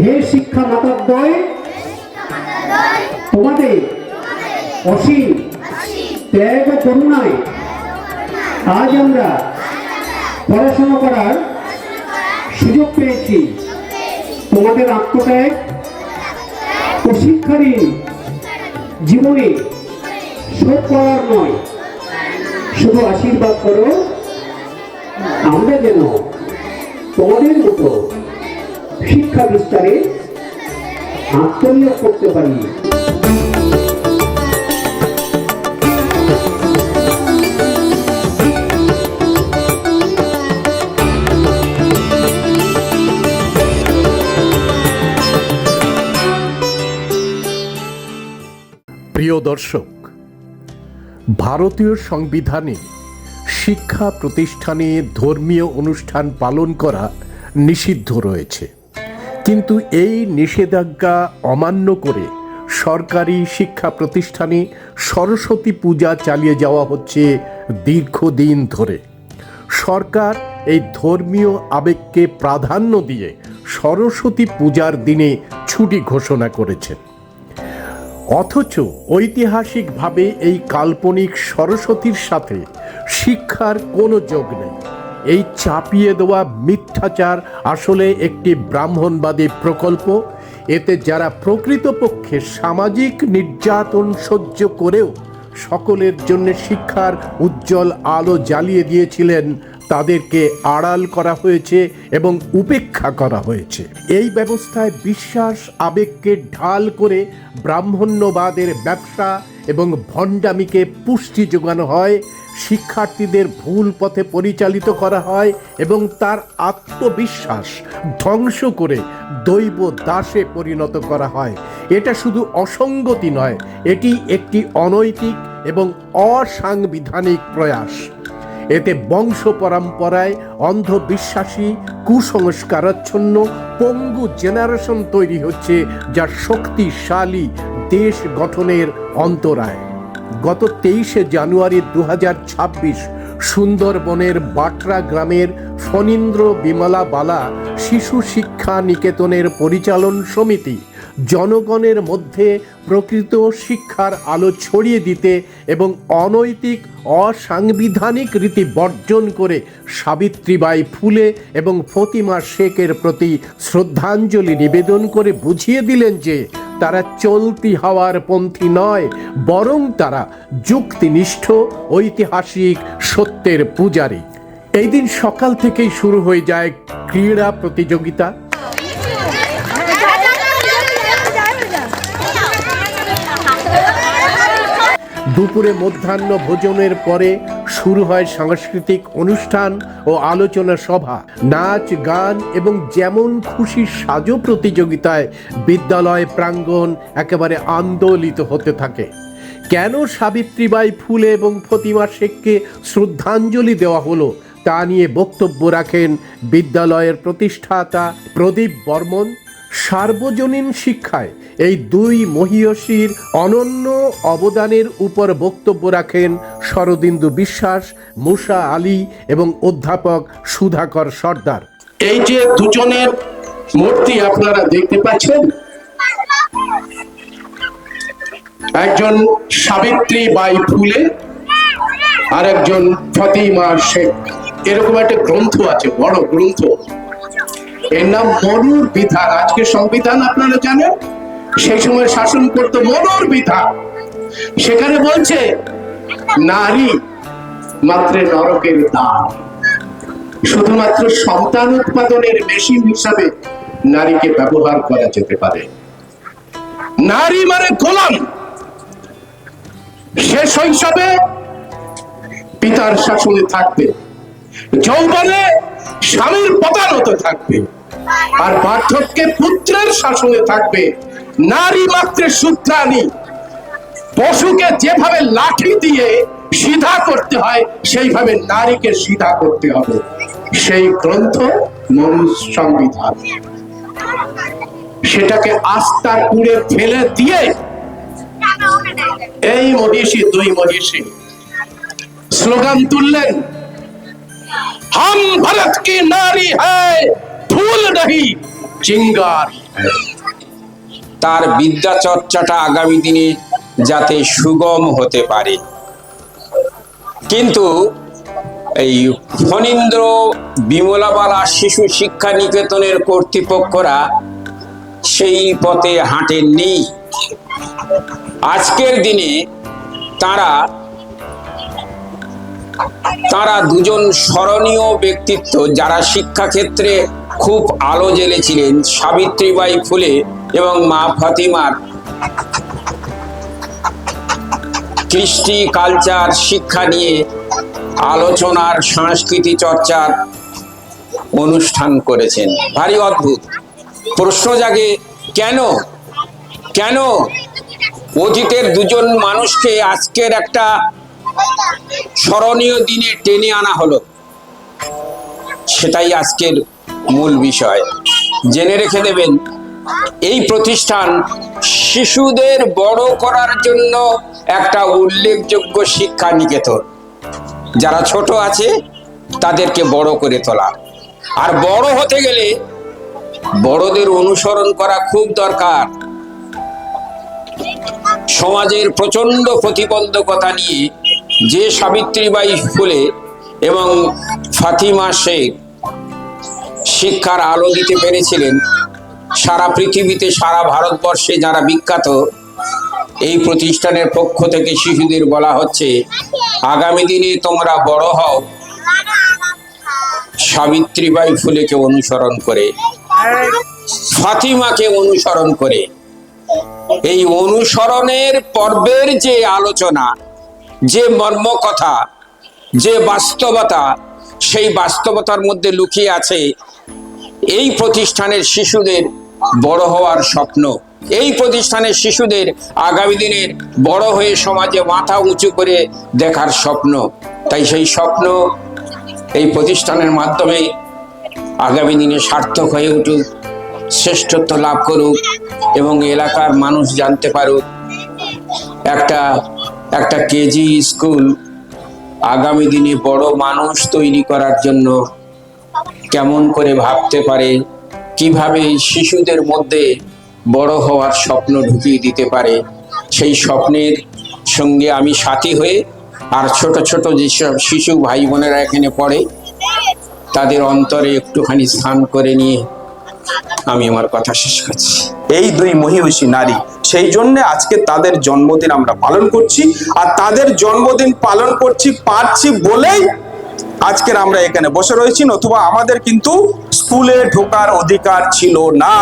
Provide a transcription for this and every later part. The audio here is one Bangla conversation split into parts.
হে শিক্ষা মাতাদ্বয়, তোমাদের অসীম ত্যাগ ও করুণায় আজ আমরা পড়াশোনা করার সুযোগ পেয়েছি। তোমাদের আত্মত্যাগ ও শিক্ষারই জীবনে শোধ করার নয়, শুধু আশীর্বাদ করো আমরা যেন তোমাদের মতো শিক্ষা বিস্তারে আত্মনিয়োগ করতে পারি। প্রিয় দর্শক, ভারতীয় সংবিধানে শিক্ষা প্রতিষ্ঠানে ধর্মীয় অনুষ্ঠান পালন করা নিষিদ্ধ রয়েছে, কিন্তু এই নিষেধাজ্ঞা অমান্য করে সরকারি শিক্ষা প্রতিষ্ঠানে সরস্বতী পূজা চালিয়ে যাওয়া হচ্ছে দীর্ঘদিন ধরে। সরকার এই ধর্মীয় আবেগকে প্রাধান্য দিয়ে সরস্বতী পূজার দিনে ছুটি ঘোষণা করেছে, অথচ ঐতিহাসিকভাবে এই কাল্পনিক সরস্বতীর সাথে শিক্ষার কোনো যোগ নেই। এই চাপিয়ে দেওয়া মিথ্যাচার আসলে একটি ব্রাহ্মণবাদী প্রকল্প। এতে যারা প্রকৃতপক্ষে সামাজিক নির্যাতন সহ্য করেও সকলের জন্য শিক্ষার উজ্জ্বল আলো জ্বালিয়ে দিয়েছিলেন, তাদেরকে আড়াল করা হয়েছে এবং উপেক্ষা করা হয়েছে। এই ব্যবস্থায় বিশ্বাস আবেগকে ঢাল করে ব্রাহ্মণ্যবাদের ব্যবসা এবং ভণ্ডামিকে পুষ্টি যোগানো হয়, শিক্ষার্থীদের ভুল পথে পরিচালিত করা হয় এবং তার আত্মবিশ্বাস ধ্বংস করে দৈব দাসে পরিণত করা হয়। এটা শুধু অসঙ্গতি নয়, এটি একটি অনৈতিক এবং অসাংবিধানিক প্রয়াস। এতে বংশ পরম্পরায় অন্ধবিশ্বাসী, কুসংস্কারাচ্ছন্ন পঙ্গু জেনারেশন তৈরি হচ্ছে, যা শক্তিশালী দেশ গঠনের অন্তরায়। গত 23শে জানুয়ারি 2026 সুন্দরবনের বাটরা গ্রামের ফণীন্দ্র বিমলা বালা শিশু শিক্ষা নিকেতনের পরিচালন সমিতি জনগণের মধ্যে প্রকৃত শিক্ষার আলো ছড়িয়ে দিতে এবং অনৈতিক অসাংবিধানিক রীতি বর্জন করে সাবিত্রীবাই ফুলে এবং ফতিমা শেখের প্রতি শ্রদ্ধাঞ্জলি নিবেদন করে বুঝিয়ে দিলেন যে তারা চলতি হওয়ার পন্থী নয়, বরং তারা যুক্তিনিষ্ঠ ঐতিহাসিক সত্যের পূজারী। এই দিন সকাল থেকেই শুরু হয়ে যায় ক্রীড়া প্রতিযোগিতা, দুপুরে মধ্যাহ্ন ভোজনের পরে শুরু হয় সাংস্কৃতিক অনুষ্ঠান ও আলোচনা সভা, নাচ গান এবং যেমন খুশি সাজো প্রতিযোগিতায় বিদ্যালয় প্রাঙ্গণ একেবারে আন্দোলিত হতে থাকে। কেন সাবিত্রীবাই ফুলে এবং ফতিমা শেখকে শ্রদ্ধাঞ্জলি দেওয়া হলো তা নিয়ে বক্তব্য রাখেন বিদ্যালয়ের প্রতিষ্ঠাতা প্রদীপ বর্মন। সার্বজনীন শিক্ষায় এই দুই মহীয়সীর অনন্য অবদানের উপর বক্তব্য রাখেন শরদিন্দু বিশ্বাস, মুসা আলী এবং অধ্যাপক সুধাকর সর্দার। এই যে দুজনের মূর্তি আপনারা দেখতে পাচ্ছেন, একজন সাবিত্রীবাই ফুলে আর একজন ফতিমা শেখ। এরকম একটা গ্রন্থ আছে, বড় গ্রন্থ, এর নাম মনুর বিধান। আজকে সংবিধান আপনারা জানেন, সেই সময় শাসন করতো মনুর বিধান। সেখানে বলছে নারী মাত্র নরকের দ্বার, শুধুমাত্র সন্তান উৎপাদনের মেশিন হিসাবে নারীকে ব্যবহার করা যেতে পারে। নারী মানে গোলাম। সে শৈশবে পিতার শাসনে থাকবে, যৌবনে স্বামীর পদানত থাকবে, আর বার্ধক্যে পুত্রের শাসনে থাকবে। নারী মাত্র সূত্রাণী। পশুকে যেভাবে লাঠি দিয়ে সিধা করতে হয়, সেইভাবে নারীকে সিধা করতে হবে। সেই গ্রন্থ মনু সংবিধান। সেটাকে আস্থা কুড়ে ফেলে দিয়ে এই মহিষী, দুই মহিষী স্লোগান তুললেন, हम भारत की नारी है फूल नहीं, চিঙ্গারি। তার বিদ্যা চর্চাটা আগামী দিনে যাতে সুগম হতে পারে। কিন্তু এই ফণীন্দ্র বিমলাবালা শিশু শিক্ষা নিকেতনের কর্তৃপক্ষরা সেই পথে হাঁটেননি। আজকের দিনে তারা দুজন স্মরণীয় ব্যক্তিত্ব, যারা শিক্ষাক্ষেত্রে খুব আলো জ্বেলেছিলেন, সাবিত্রীবাই ফুলে এবং মা ফাতিমার কৃষ্টি কালচার শিক্ষা নিয়ে আলোচনার সংস্কৃতি চর্চার অনুষ্ঠান করেছেন। ভারী অদ্ভুত প্রশ্ন জাগে, কেন অতীতের দুজন মানুষকে আজকের একটা স্মরণীয় দিনে টেনে আনা হলো? সেটাই আজকের মূল বিষয়। জেনে রেখে দেবেন, এই প্রতিষ্ঠান শিশুদের বড় করার জন্য একটা উল্লেখযোগ্য শিক্ষা নিকেতন। যারা ছোট আছে তাদেরকে বড় করে তোলা, আর বড় হতে গেলে বড়দের অনুসরণ করা খুব দরকার। সমাজের প্রচন্ড প্রতিবন্ধকতা নিয়ে যে সাবিত্রীবাই ফুলে এবং ফাতিমা শেখ শিক্ষার আলো দিতে পেরেছিলেন, সারা পৃথিবীতে, সারা ভারতবর্ষে যারা বিখ্যাত, এই প্রতিষ্ঠানের পক্ষ থেকে শিশুদের বলা হচ্ছে, আগামী দিনে তোমরা বড় হও সাবিত্রীবাই ফুলেকে অনুসরণ করে, ফাতিমাকে অনুসরণ করে। এই অনুসরণের পর্বের যে আলোচনা, যে মর্মকথা, যে বাস্তবতা, সেই বাস্তবতার মধ্যে লুকিয়ে আছে এই প্রতিষ্ঠানের শিশুদের বড় হওয়ার স্বপ্ন। এই প্রতিষ্ঠানের শিশুদের আগামী দিনের বড় হয়ে সমাজে মাথা উঁচু করে দেখার স্বপ্ন। তাই সেই স্বপ্ন এই প্রতিষ্ঠানের মাধ্যমে আগামী দিনে সার্থক হয়ে উঠুক, শ্রেষ্ঠত্ব লাভ করুক এবং এলাকার মানুষ জানতে পারুক একটা কেজি স্কুল আগামী দিনে বড় মানুষ তৈরি করার জন্য কেমন করে ভাবতে পারে, কিভাবে শিশুদের মধ্যে বড় হওয়ার স্বপ্ন ঢুকিয়ে দিতে পারে। সেই স্বপ্নের সঙ্গে আমি সাথী হয়ে, আর ছোট ছোট যেসব শিশু ভাই বোনেরা এখানে পড়ে, তাদের অন্তরে একটুখানি স্থান করে নিয়ে আমি আমার কথা শেষ করছি। এই দুই মহিষী নারী, সেই জন্য আজকে তাদের জন্মদিন আমরা পালন করছি। আর তাদের জন্মদিন পালন পারছি বলেই আজকের আমরা এখানে বসে রয়েছি, নতুবা আমাদের কিন্তু স্কুলে ঢোকার অধিকার ছিল না।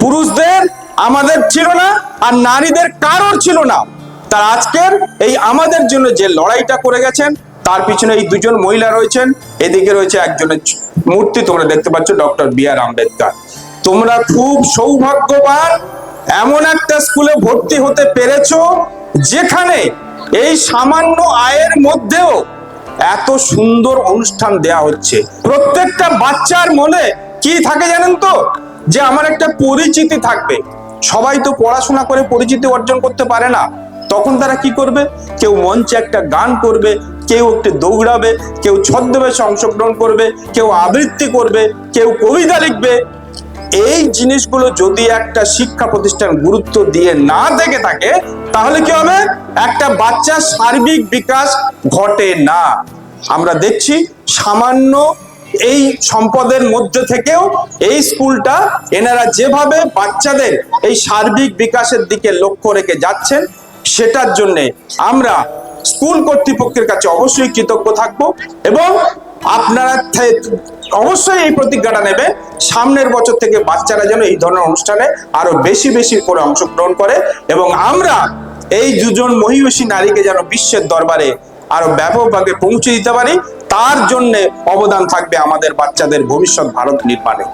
পুরুষদের আমাদের ছিল না, আর নারীদের কারোর ছিল না। তার আজকের এই আমাদের জন্য যে লড়াইটা করে গেছেন, তার পিছনে এই দুজন মহিলা রয়েছেন। এদিকে রয়েছে একজনের মূর্তি, তোমরা দেখতে পাচ্ছ, ডক্টর বি.আর. আম্বেদকর। তোমরা খুব সৌভাগ্যবান, এমন একটা স্কুলে ভর্তি হতে পেরেছো যেখানে এই সামান্য আয়ের মধ্যেও এত সুন্দর অনুষ্ঠান দেয়া হচ্ছে। প্রত্যেকটা বাচ্চার মনে কি থাকে জানেন তো, যে আমার একটা পরিচিতি থাকবে। সবাই তো পড়াশোনা করে পরিচিতি অর্জন করতে পারে না, তখন তারা কি করবে? কেউ মঞ্চে একটা গান করবে, কেউ একটু দৌড়াবে, কেউ ছদ্মবেশে অংশগ্রহণ করবে, কেউ আবৃত্তি করবে, কেউ কবিতা লিখবে। এই জিনিসগুলো যদি একটা শিক্ষা প্রতিষ্ঠান গুরুত্ব দিয়ে না দেখে থাকে, তাহলে কি হবে? একটা বাচ্চার সার্বিক বিকাশ ঘটে না। আমরা দেখছি সামান্য এই সম্পদের মধ্যে থেকেও এই স্কুলটা, এনারা যেভাবে বাচ্চাদের এই সার্বিক বিকাশের দিকে লক্ষ্য রেখে যাচ্ছেন, সেটার জন্য আমরা স্কুল কর্তৃপক্ষের কাছে অবশ্যই কৃতজ্ঞ থাকব। এবং আপনারা অবশ্যই এই প্রতিজ্ঞাটা নেবে, সামনের বছর থেকে বাচ্চারা যেন এই ধরনের অনুষ্ঠানে আরো বেশি বেশি করে অংশগ্রহণ করে, এবং আমরা এই দুজন মহিষী নারীকে যেন বিশ্বের দরবারে আরো ব্যাপকভাবে পৌঁছে দিতে পারি। তার জন্য অবদান থাকবে আমাদের বাচ্চাদের ভবিষ্যৎ ভারত নির্মাণে।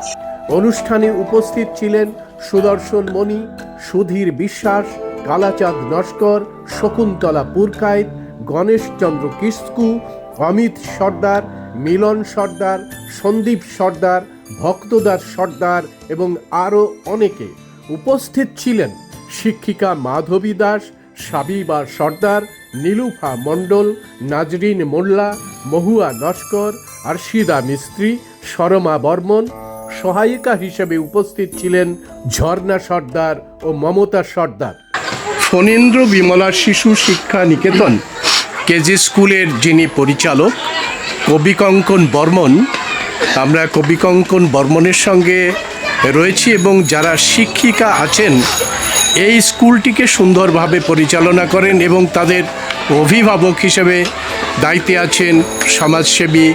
অনুষ্ঠানে উপস্থিত ছিলেন সুদর্শন মণি, সুধীর বিশ্বাস, কালাচাঁদ নস্কর, শকুন্তলা পুরকায়েত, গণেশচন্দ্র কিস্কু, অমিত সর্দার, মিলন সর্দার, সন্দীপ সর্দার, ভক্তদাস সর্দার এবং আরও অনেকে। উপস্থিত ছিলেন শিক্ষিকা মাধবী দাস, সাবিবা সর্দার, নীলুফা মণ্ডল, নাজরিন মোল্লা, মহুয়া নস্কর, আরশিদা মিস্ত্রি, শরমা বর্মন, সহায়িকা হিসেবে উপস্থিত ছিলেন ঝর্ণা সর্দার ও মমতা সর্দার। ফণীন্দ্র বিমলা শিশু শিক্ষা নিকেতন কেজি স্কুলের যিনি পরিচালক কবিকঙ্কন বর্মন, আমরা কবিকঙ্কন বর্মনের সঙ্গে রয়েছি এবং যারা শিক্ষিকা আছেন এই স্কুলটিকে সুন্দরভাবে পরিচালনা করেন এবং তাদের অভিভাবক হিসেবে দায়িত্বে আছেন সমাজসেবী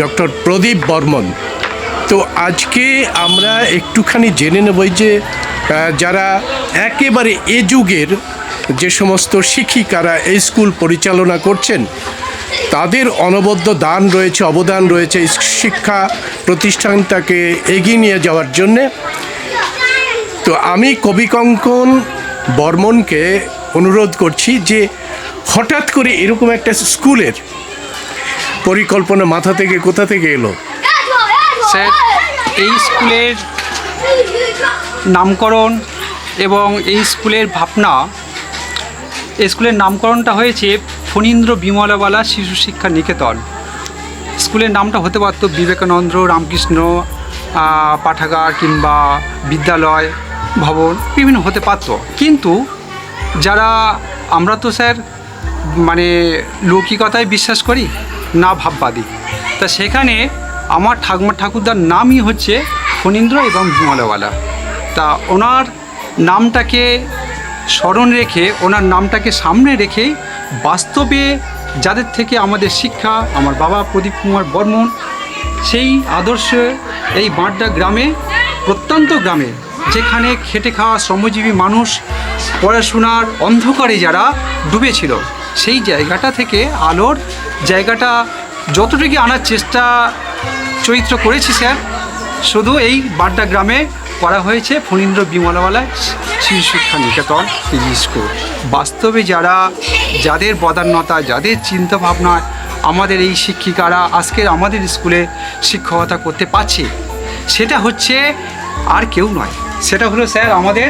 ডক্টর প্রদীপ বর্মন। তো আজকে আমরা একটুখানি জেনে নেব যে যারা একেবারে এ যুগের যে সমস্ত শিক্ষিকারা এই স্কুল পরিচালনা করছেন তাদের অনবদ্য দান রয়েছে, অবদান রয়েছে শিক্ষা প্রতিষ্ঠানটাকে এগিয়ে নিয়ে যাওয়ার জন্যে। তো আমি কবিকঙ্কন বর্মনকে অনুরোধ করছি যে হঠাৎ করে এরকম একটা স্কুলের পরিকল্পনা মাথা থেকে কোথা থেকে এলো? স্যার, এই স্কুলের নামকরণ এবং এই স্কুলের ভাবনা, এই স্কুলের নামকরণটা হয়েছে ফণীন্দ্র বিমলাবালা শিশু শিক্ষা নিকেতন। স্কুলের নামটা হতে পারত বিবেকানন্দ রামকৃষ্ণ পাঠাগার কিংবা বিদ্যালয় ভবন, বিভিন্ন হতে পারত। কিন্তু যারা আমরা তো স্যার মানে লৌকিকতায় বিশ্বাস করি না ভাববাদী, তা সেখানে আমার ঠাকুমা ঠাকুরদার নামই হচ্ছে ফণীন্দ্র এবং বিমলাবালা। তা ওনার নামটাকে স্মরণ রেখে, ওনার নামটাকে সামনে রেখে বাস্তবে যাদের থেকে আমাদের শিক্ষা, আমার বাবা প্রদীপ কুমার বর্মন সেই আদর্শে এই বাঁটডা গ্রামে, প্রত্যন্ত গ্রামে যেখানে খেটে খাওয়া শ্রমজীবী মানুষ পড়াশোনার অন্ধকারে যারা ডুবেছিল, সেই জায়গাটা থেকে আলোর জায়গাটা যতটুকু আনার চেষ্টা চরিত্র করেছি স্যার। শুধু এই বাড্ডা গ্রামে করা হয়েছে ফণীন্দ্র বিমলাবালা শিশু শিক্ষা নিকেতন কেজি স্কুল। বাস্তবে যাদের বদান্যতা, যাদের চিন্তাভাবনায় আমাদের এই শিক্ষিকারা আজকের আমাদের স্কুলে শিক্ষকতা করতে পারছে, সেটা হচ্ছে আর কেউ নয়, সেটা হলো স্যার আমাদের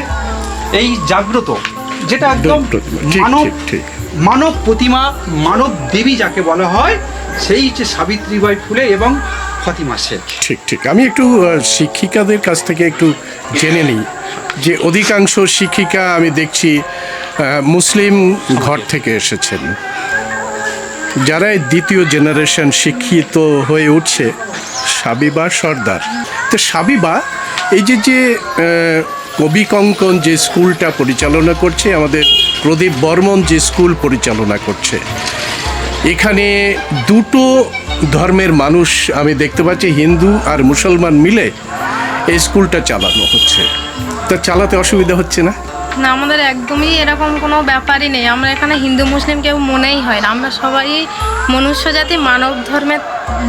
এই জাগ্রত, যেটা একদম মানব প্রতিমা, মানব দেবী যাকে বলা হয়, সেই হচ্ছে সাবিত্রীবাই ফুলে এবং ফতিমা শেখ। ঠিক আমি একটু শিক্ষিকাদের কাছ থেকে একটু জেনে নিই যে অধিকাংশ শিক্ষিকা আমি দেখছি মুসলিম ঘর থেকে এসেছেন, যারা দ্বিতীয় জেনারেশন শিক্ষিত হয়ে উঠছে। সাবিবা সর্দার, তো সাবিবা এই যে কবিকঙ্কন যে স্কুলটা পরিচালনা করছে, আমাদের প্রদীপ বর্মন যে স্কুল পরিচালনা করছে, এখানে দুটো ধর্মের মানুষ আমি দেখতে পাচ্ছি, হিন্দু আর মুসলমান মিলে এই স্কুলটা চালানো হচ্ছে। তা চালাতে অসুবিধা হচ্ছে না? না, আমাদের একদমই এরকম কোনো ব্যাপারই নেই। আমরা এখানে হিন্দু মুসলিম কেউ মনেই হয় না। আমরা সবাই মনুষ্য জাতি, মানব ধর্মে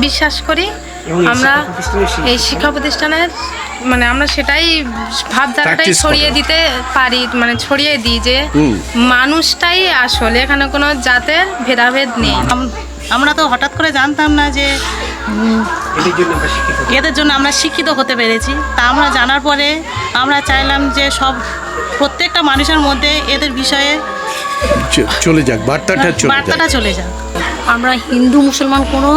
বিশ্বাস করি। আমরা এই শিক্ষা প্রতিষ্ঠানের মানে আমরা সেটাই ভাবধারাটাই ছড়িয়ে দিতে পারি, মানে ছড়িয়ে দিই যে মানুষটাই আসলে, এখানে কোনো জাতের ভেদাভেদ নেই। আমরা তো হঠাৎ করে জানতাম না যে এদের জন্য আমরা শিক্ষিত হতে পেরেছি। তা আমরা জানার পরে আমরা চাইলাম যে প্রত্যেকটা মানুষের মধ্যে এদের বিষয়ে চলে যাক, বার্তাটা চলে যাক। আমরা হিন্দু মুসলমান কোনো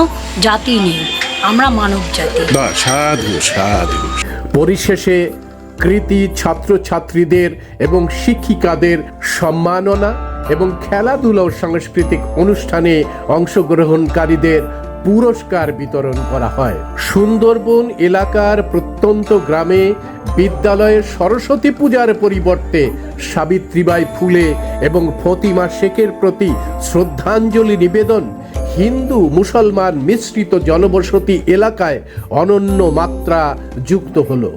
জাতি নেই, আমরা মানব জাতি। সাধু সাধু। পরিশেষে কৃতি ছাত্রছাত্রীদের এবং শিক্ষিকাদের সম্মাননা এবং খেলাধুলা ও সাংস্কৃতিক অনুষ্ঠানে অংশগ্রহণকারীদের পুরস্কার বিতরণ করা হয়। সুন্দরবন এলাকার প্রত্যন্ত গ্রামে বিদ্যালয়ে সরস্বতী পূজার পরিবর্তে সাবিত্রীবাই ফুলে এবং ফতিমা শেখের প্রতি শ্রদ্ধাঞ্জলি নিবেদন হিন্দু মুসলমান মিশ্রিত জনবসতি এলাকায় অনন্য মাত্রা যুক্ত হলো।